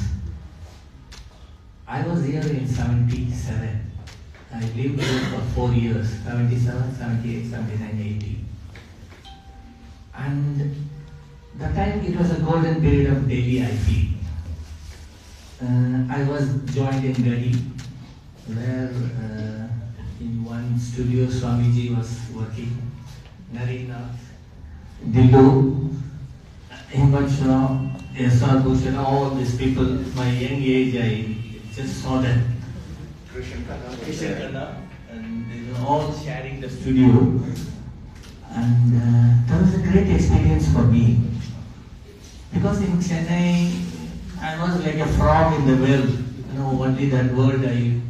I was here in 77. I lived here for 4 years, 77, 78, 79, 80. And the time it was a golden period of Delhi, I feel. I was joined in Delhi, where in one studio Swamiji was working, Narinath, Dillu, Himmat, S.R. Bhushan, all these people, my young age, I just saw them. Krishan, and they were all sharing the studio. And that was a great experience for me. Because in Chennai, I was like a frog in the well. Only that word I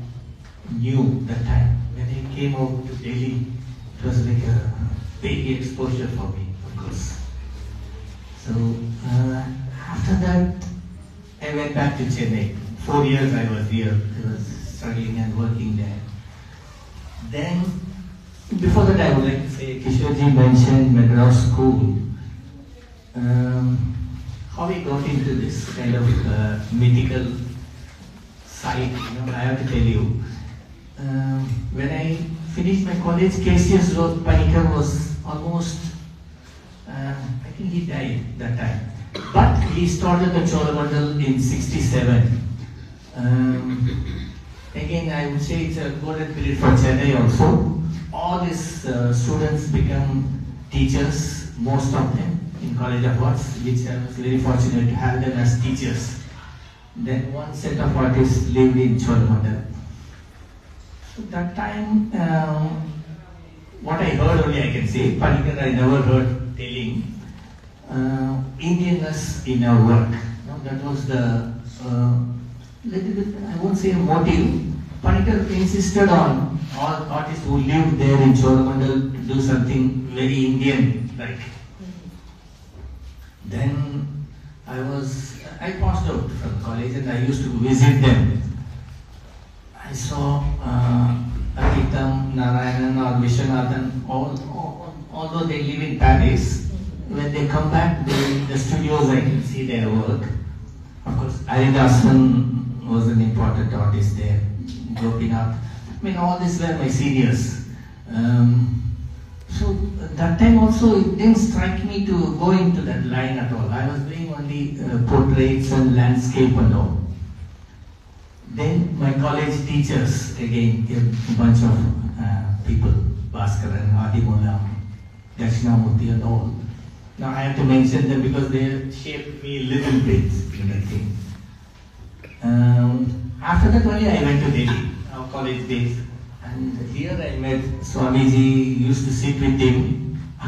knew that time. When I came out to Delhi, it was like a big exposure for me, of course. So after that, I went back to Chennai. 4 years I was here. I was struggling and working there. Then, before that I would like to say, Kishore mentioned Madras School. How we got into this kind of mythical site, I have to tell you. When I finished my college, KCS Panikar was almost, I think he died that time. But he started the Cholamandal in 67. Again, I would say it's a golden period for Chennai also. All these students become teachers, most of them, in College of Arts, which I was very fortunate to have them as teachers. Then one set of artists lived in Cholamandal. So that time, what I heard only I can say, Panikar I never heard telling, Indianness in our work. That was the little bit, I won't say a motive. Panikar insisted on all artists who lived there in Cholamandal to do something very Indian-like. Then I passed out from college and I used to visit them. I saw Akitam, Narayanan or Vishwanathan, although they live in Paris, when they come back, the studios I can see their work. Of course, Haridasan was an important artist there, Gopinath. All these were my seniors. So that time also it didn't strike me to go into that line at all. I was doing only portraits and landscape and all. Then my college teachers, again, a bunch of people, Bhaskaran, Adimola, Dakshinamurti and all. Now I have to mention them because they shaped me a little bit in that thing. After that only I went to Delhi, our college days. And here I met Swamiji, used to sit with him. I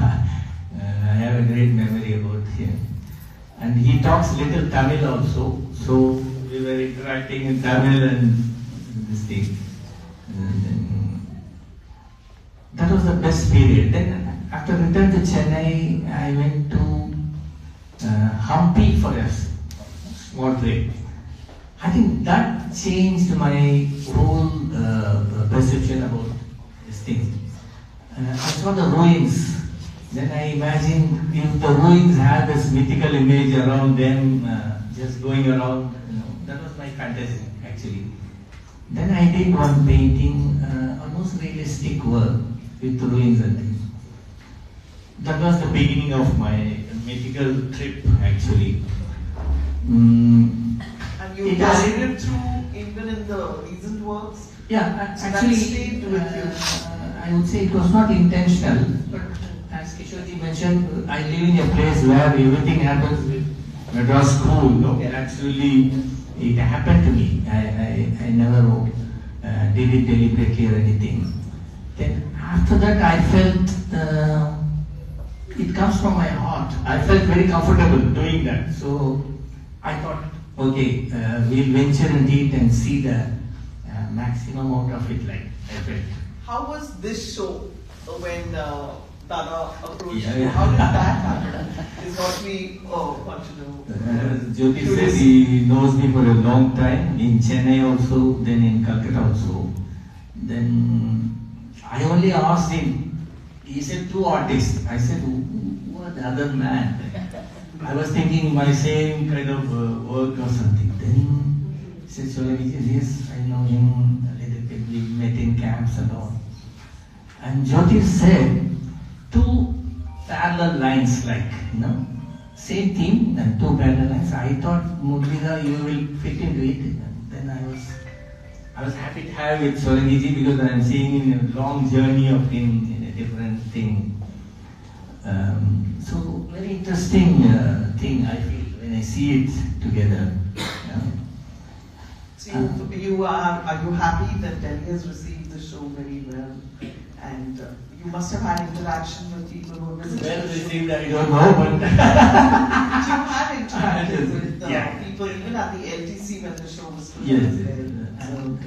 have a great memory about him. And he talks little Tamil also, so we were interacting in Tamil and this thing. That was the best period. Then after return to Chennai, I went to Hampi for a small trip. I think that changed my whole perception about this thing. I saw the ruins. Then I imagined if the ruins had this mythical image around them, just going around, that was my fantasy actually. Then I did one painting, almost realistic work with ruins and things. That was the beginning of my mythical trip actually. And you carried it through even in the recent works? Yeah, so actually, that stayed with you. I would say it was not intentional, but as Kishore mentioned, I live in a place where everything happens with Madras School. Actually, it happened to me. I never did it deliberately or anything. Then after that, I felt it comes from my heart. I felt very comfortable doing that. So I thought, okay, we'll venture and eat and see the maximum out of it, like I felt. How was this show when Dada approached Yeah, you? yeah. How did that happen? Is what we want to know. Jyoti says he knows me for a long time, in Chennai also, then in Calcutta also. Then I only asked him, he said 2 artists. I said, who are the other man? I was thinking my same kind of work or something. Then he said, Solanki, yes, I know him a little bit, we met in camps and all. And Jyoti said, 2 parallel lines, like, same theme and 2 parallel lines. I thought, Muralidharan, you will fit into it. And then I was happy to have with Solanki because I am seeing a long journey of him in a different thing. So very interesting thing I feel when I see it together. So are you happy that Delhi has received the show very well? And you must have had interaction with people who visited Well the show. received, I don't know, but You have interacted with Yeah. people even at the LTC when the show was filmed yes, as well. and,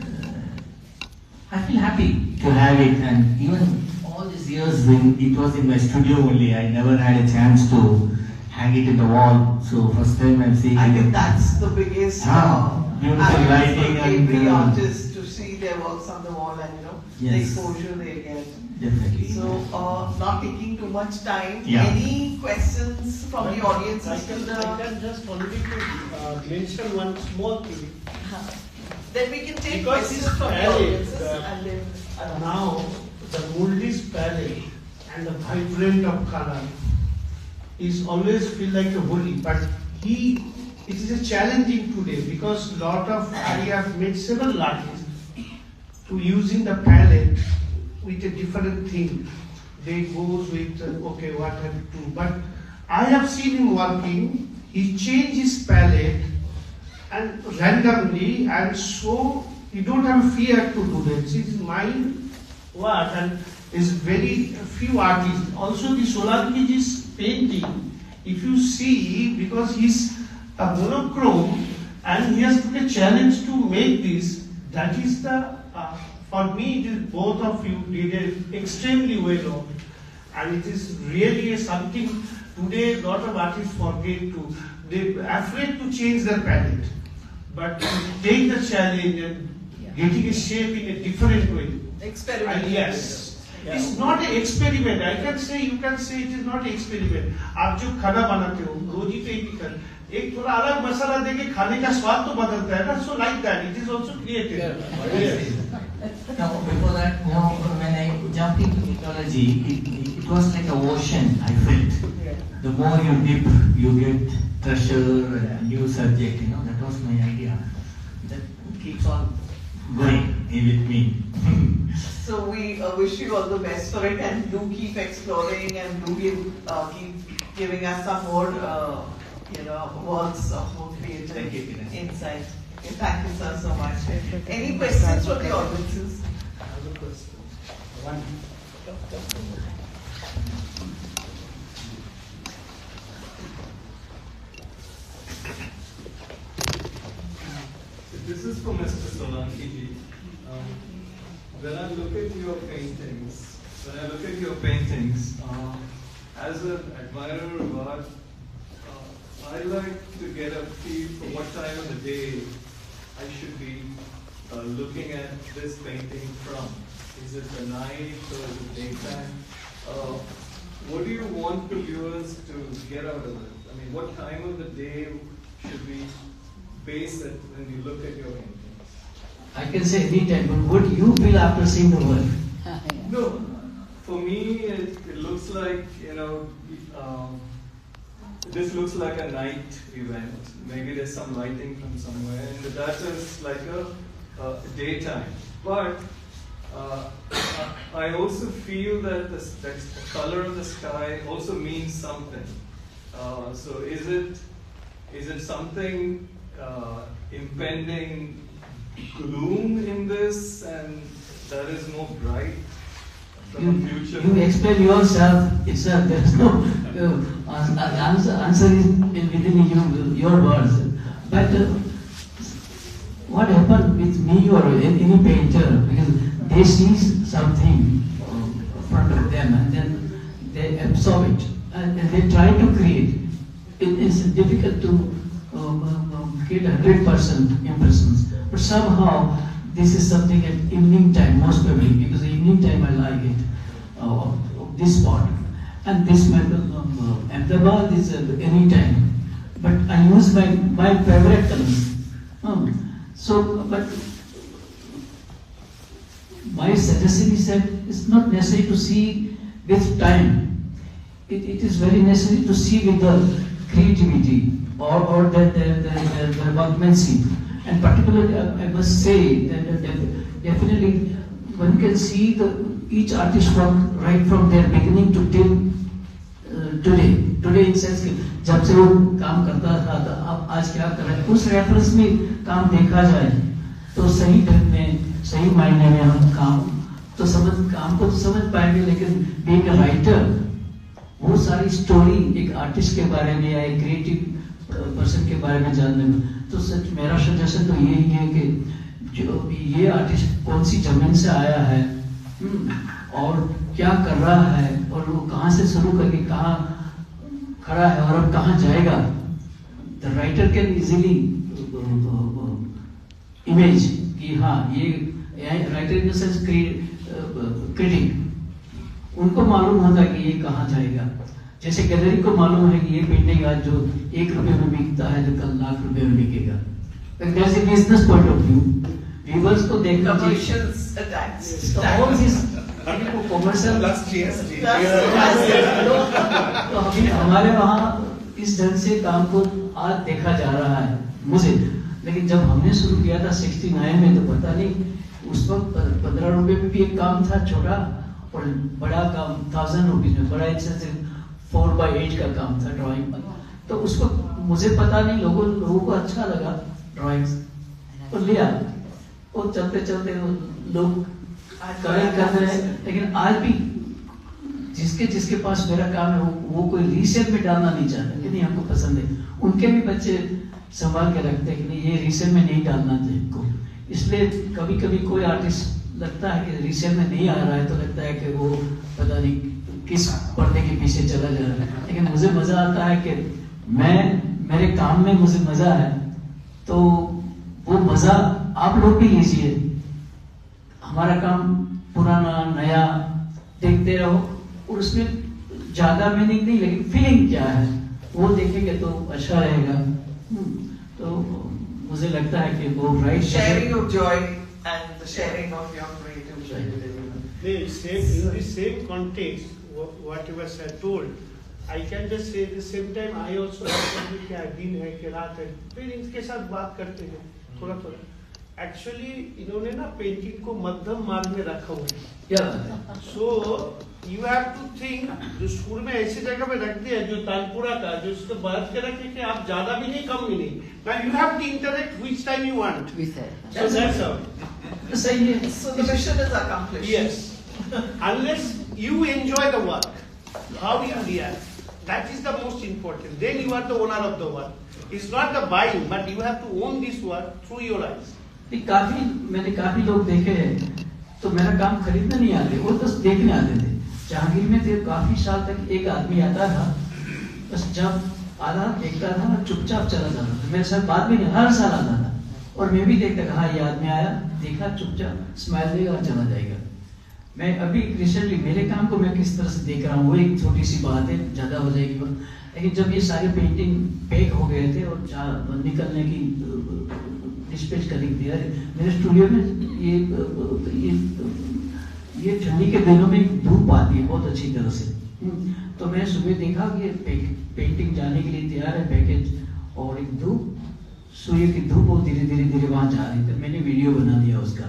I feel happy to have it, and even all these years when it was in my studio only, I never had a chance to hang it in the wall. So first time I'm seeing I it. think that's the biggest beautiful happiness lighting for and every artist to see their works on the wall and the Yes. exposure they get. Definitely. So, not taking too much time. Yeah. Any questions from the audience? I can just only to mention one small thing. Then we can take Because questions it's from the palette, audiences and then. Now, the Muldi's palette and the vibrant of color is always feel like a holy, but it is a challenging today because I have made several artists to using the palette with a different thing. They goes with, okay, what I have to do. But I have seen him working, he changed his palette and randomly, and so you don't have fear to do that. It's mind work and is very few artists. Also the Solanki's painting, if you see, because he's a monochrome and he has took a challenge to make this, that is the, for me it is both of you did it extremely well on. And it is really something today a lot of artists forget to, they're afraid to change their palette. But to take the challenge and getting a shape in a different way. Experiment. Yes. It's not an experiment. I can say, you can say it is not an experiment. आप जो खाना बनाते हो, रोजी पे ही कर, एक थोड़ा अलग मसाला देके खाने का स्वाद तो बदलता है ना. So like that, it is also created. Yes. Now, before that, when I jumped into mythology, it was like an ocean, I felt. The more you dip, you get treasure and new subject, that was my idea. That keeps on going with me. So we wish you all the best for it and do keep exploring and do keep giving us some more, works of more creative Thank you, Kiran. insight. Okay, thank you, sir, so much. Any questions from the audiences? I have a question. One. This is for Mr. Solanki. When I look at your paintings, as an admirer of art, I like to get a feel for what time of the day I should be looking at this painting from. Is it the night or is it daytime? What do you want the viewers to get out of it? I mean, what time of the day should we base it when we look at your paintings? I can say any time, but what do you feel after seeing the work? No, for me it looks like, this looks like a night event. Maybe there's some lighting from somewhere, and that is like a daytime. But I also feel that the color of the sky also means something. So is it something impending gloom in this, and that is more bright? You explain yourself itself. There is no answer is within your words. But what happened with me or any painter, because they see something in front of them and then they absorb it and they try to create. It's difficult to get 100% impressions, but somehow this is something at evening time, most probably, because evening time I like it, this spot. And this Ahmedabad is any time, but I use my favorite colors. But my suggestion is that it's not necessary to see with time. It is very necessary to see with the creativity or the workmanship. And particularly, I must say that definitely one can see each artist work right from their beginning to till today. Today in sense कि जब से वो काम करता था तो अब आज क्या कर रहे हैं, उस रेफरेंस में काम देखा जाए तो सही ढंग में, सही मायने में हम काम को समझ पाएंगे. लेकिन बीइंग अ राइटर, वो सारी स्टोरी एक आर्टिस्ट के बारे में या एक क्रिएटिव पर्सन के बारे में जानने में, तो सच मेरा सजेशन तो यही है कि जो ये आर्टिस्ट कौन सी जमीन से आया है और क्या कर रहा है और वो कहाँ से शुरू करके कहाँ खड़ा है और अब कहाँ जाएगा. The writer can easily image कि हाँ ये writer in the sense critic, उनको मालूम होता है कि ये कहाँ जाएगा. जैसे गैलरी को मालूम है कि ये पेंटिंग आज जो 1 रुपए में बिकता है तो कल लाख रुपए में बिकेगा. That's a business point of view. Viewers को देखना कॉमर्शियल तो हमारे वहाँ इस ढंग से काम को आज देखा जा रहा है मुझे. लेकिन जब हमने शुरू किया था 69 में तो पता नहीं, उस वक्त 15 रुपए में भी एक काम था छोटा, और बड़ा काम 1000 रुपीज में, बड़ा 4x8 का काम था ड्राइंग. तो उस वक्त मुझे पता नहीं, लोगों को अच्छा लगा ड्राइंग्स और लिया, और चलते चलते लोग कलेक्ट कर रहे हैं. लेकिन आज भी जिसके पास मेरा काम है वो कोई रीसेल में डालना नहीं चाहता कि नहीं हमको पसंद है. उनके भी बच्चे संभाल के रखते हैं कि नहीं ये रीसेल में नहीं डालना चाहिए इनको. इसलिए कभी कभी कोई आर्टिस्ट लगता है कि रीसेल में नहीं आ रहा है तो लगता है कि वो पता नहीं किस पर्दे के पीछे चला जा रहा है. लेकिन मुझे मजा आता है कि मेरे काम में मुझे मजा है, तो वो मजा आप लोग भी लीजिए. हमारा काम पुराना नया देखते रहो, और उसमें ज्यादा मीनिंग नहीं लेकिन फीलिंग क्या है वो देखेंगे तो अच्छा रहेगा. तो मुझे लगता है कि वो right sharing of Joy and the sharing of your creative in the same context, whatever I told, I can just say at the same time I also have कि दिन है कि रात है, फिर इनके साथ बात करते हैं थोड़ा थोड़ा. एक्चुअली इन्होंने ना पेंटिंग को मध्यम मार्ग में रखा हुआ है. So you have to think, जो स्कूल में ऐसी जगह पे रख दिया जो तानपुरा का, जो उसके बाद के रखे कि आप ज्यादा भी नहीं कम भी नहीं. Now you have to interact which time you want. So that's all. So the mission is accomplished. Yes. Unless you enjoy the work, how you react, that is the most important. Then you are the owner of the work. It's not the buying, but you have to own this work through your eyes. मैंने काफी लोग देखे हैं, तो मेरा काम खरीदने नहीं आते, वो बस देखने आते थे. जहांगीर में थे काफी साल तक, एक आदमी आता था, बस जब आधा देखता था चुपचाप चला जाता था. मेरे साथ बात भी नहीं, हर साल आता था, और मैं भी देखता था हाँ ये आदमी आया, देखा, चुपचाप स्माइल देगा और चला जाएगा. मैं अभी रिसेंटली मेरे काम को मैं किस तरह से देख रहा हूँ, वो एक छोटी सी बात है, ज्यादा हो जाएगी वो. लेकिन जब ये सारे पेंटिंग पैक हो गए थे और निकलने की डिस्पैच कर दिया मेरे स्टूडियो में, ये ठंडी के दिनों में धूप आती है बहुत अच्छी तरह से. तो मैं सुबह देखा कि पेंटिंग जाने के लिए तैयार है पैकेज, और एक धूप, सूर्य की धूप वो धीरे धीरे वहां जा रही थी. मैंने वीडियो बना दिया उसका.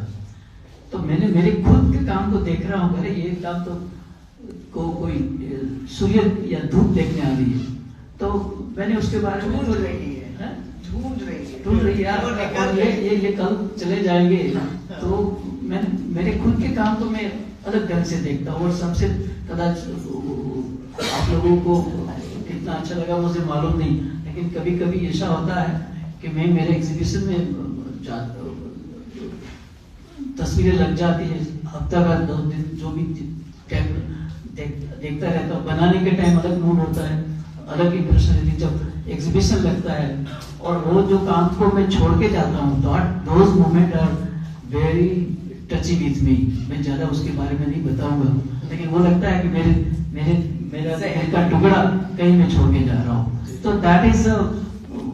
तो मैंने मेरे खुद के काम को देख रहा हूँ, अरे ये काम तो कोई सूर्य या धूप देखने आ रही है, तो मैंने उसके बारे में ढूंढ रही है और ये कल चले जाएंगे, तो मैं मेरे खुद के काम तो मैं अलग ढंग से देखता हूँ, और सबसे कदाच आप लोगों को कितना अच्छा लगा मुझे मालूम नहीं, लेकिन कभी कभी ऐसा होता है कि मैं मेरे एग्जीबिशन में तस्वीरें लग जाती है, हफ्ता का 2 दिन जो भी देखता रहता हूँ। बनाने के टाइम अलग मूड होता है, अलग इंप्रेशन रहती है, जब एग्जीबिशन लगता है और वो जो काम को मैं छोड़ के जाता हूँ, those moment are very touchy with me. मैं ज्यादा उसके बारे में नहीं बताऊंगा, लेकिन वो लगता है कि मेरा दिल का टुकड़ा कहीं मैं छोड़ के जा रहा हूँ। तो दैट इज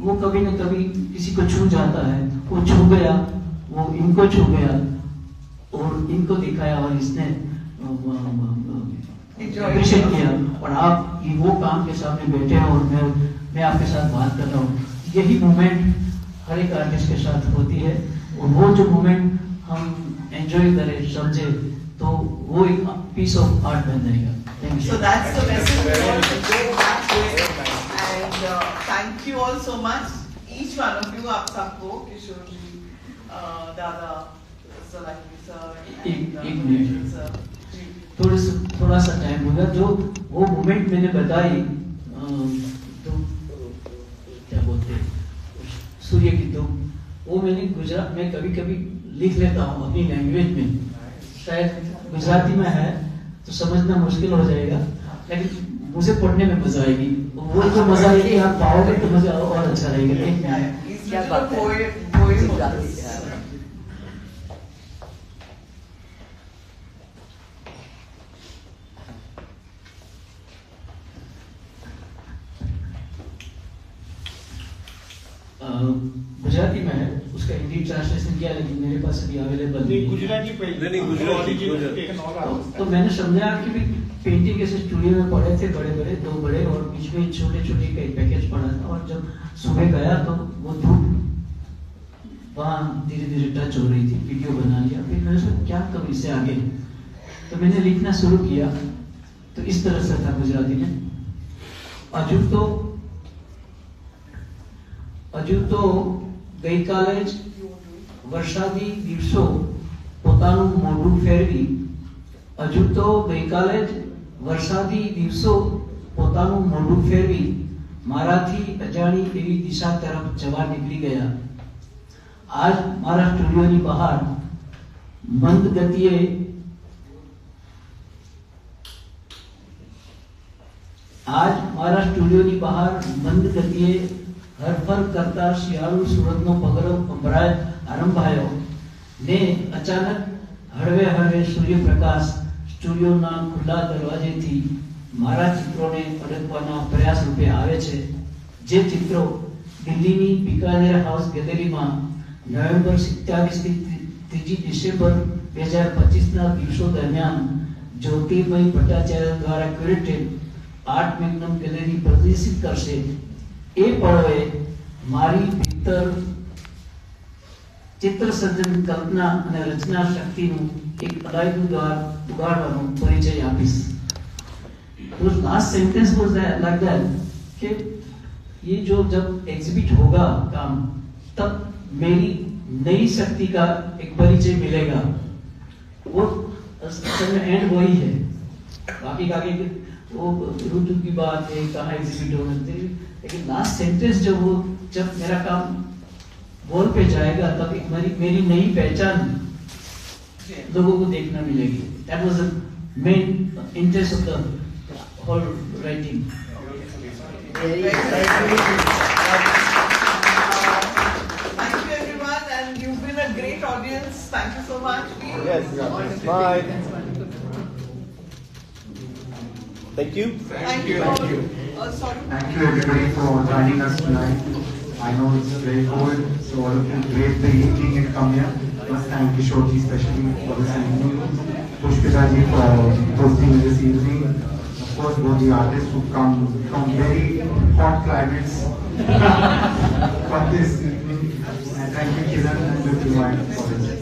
वो कभी न कभी किसी को छू जाता है, वो छू गया, वो इनको छू गया और इनको दिखाया और इसने अप्रिशिएट किया, और आप ये वो काम के सामने बैठे हो और मैं आपके साथ बात कर रहा हूँ। यही मोमेंट हर एक आर्टिस्ट के साथ होती है, और वो जो मोमेंट हम एंजॉय करें, समझे, तो वो एक पीस ऑफ आर्ट बन जाएगा। Thank you. So that's the message we want to go back with, and thank you all so much, each one of you, आप सबको, किशोर जी, दादा, सोलंकी सर, एक मिनट थोड़ा सा टाइम होगा। जो वो मोमेंट मैंने बताई, तो क्या बोलते हैं, सूर्य की धूप, वो मैंने गुजरात में कभी कभी लिख लेता हूँ अपनी लैंग्वेज में। शायद गुजराती में है तो समझना मुश्किल हो जाएगा, लेकिन मुझे पढ़ने में मजा आएगी। वो जो मजा आएगी आप पाओगे तो मजा और अच्छा रहेगा। क्या बात है। गुजराती में है, उसका हिंदी ट्रांसलेशन किया, लेकिन मेरे पास अभी अवेलेबल नहीं। गुजराती तो मैंने समझा कि भी पेंटिंग ऐसे स्टूडियो में पढ़े थे बड़े बड़े, 2 बड़े और बीच में छोटे छोटे कई पैकेज पड़ा था, और जब सुबह गया तो वो धूप वहाँ धीरे धीरे टच हो रही थी, वीडियो बना लिया। फिर मैंने सोचा क्या करूँ इससे आगे, तो मैंने लिखना शुरू किया। तो इस तरह से था गुजराती में। હજુ તો ગઈકાલે જ વરસાદી દિવસો પોતાનું મોઢું ફેરવી, હજુ તો ગઈકાલે જ વરસાદી દિવસો પોતાનું મોઢું ફેરવી મારાથી અજાણી એવી દિશા તરફ જવા નીકળી ગયા। આજ મારા સ્ટુડિયોની બહાર મંદ ગતિએ હરફર કરતા શિયાળુ સુરતનો પગલો આરંભાયો ને અચાનક હળવે હળવે સૂર્યપ્રકાશ સ્ટુડિયોના ખુલ્લા દરવાજેથી મારા ચિત્રોને અડકવાના પ્રયાસ રૂપે આવે છે। જે ચિત્રો દિલ્હીની બિકાનેર હાઉસ ગેલેરીમાં નવેમ્બર 27 થી 3 ડિસેમ્બર 2025ના દિવસો દરમિયાન જ્યોતિર્મય ભટ્ટાચાર્ય દ્વારા ક્યુરેટેડ આર્ટ મેગ્નમ ગેલેરી પ્રદર્શિત કરશે। એ પળોએ મારી ભીતર ચિત્ર સર્જન કલ્પના અને રચના શક્તિનું એક અલાયદું દ્વાર ઉગાડવાનો પરિચય આપીશ। तो last sentence was like that कि ये जो जब एग्जिबिट होगा काम, तब मेरी नई शक्ति का एक परिचय मिलेगा। वो असल में एंड वही है, बाकी का वो रुतु की बात है कहाँ एग्जिबिट होना चाहिए, लेकिन लास्ट सेंटेंस जब मेरा काम वॉल पे जाएगा तब एक मेरी नई पहचान लोगों को देखना मिलेगी। That was the main interest of the whole writing. Thank you everyone, and you've been a great audience. Thank you so much. Yes. Bye. Thank you. Thank you. Sorry. Thank you everybody for joining us tonight. I know it's very cold, so all of you brave the evening and come here. Must thank Kishore ji especially for this evening, Pushpita ji for hosting this evening. Of course, both the artists who come from very hot climates for this evening. And thank you Kiran and Jyotirmoy for this.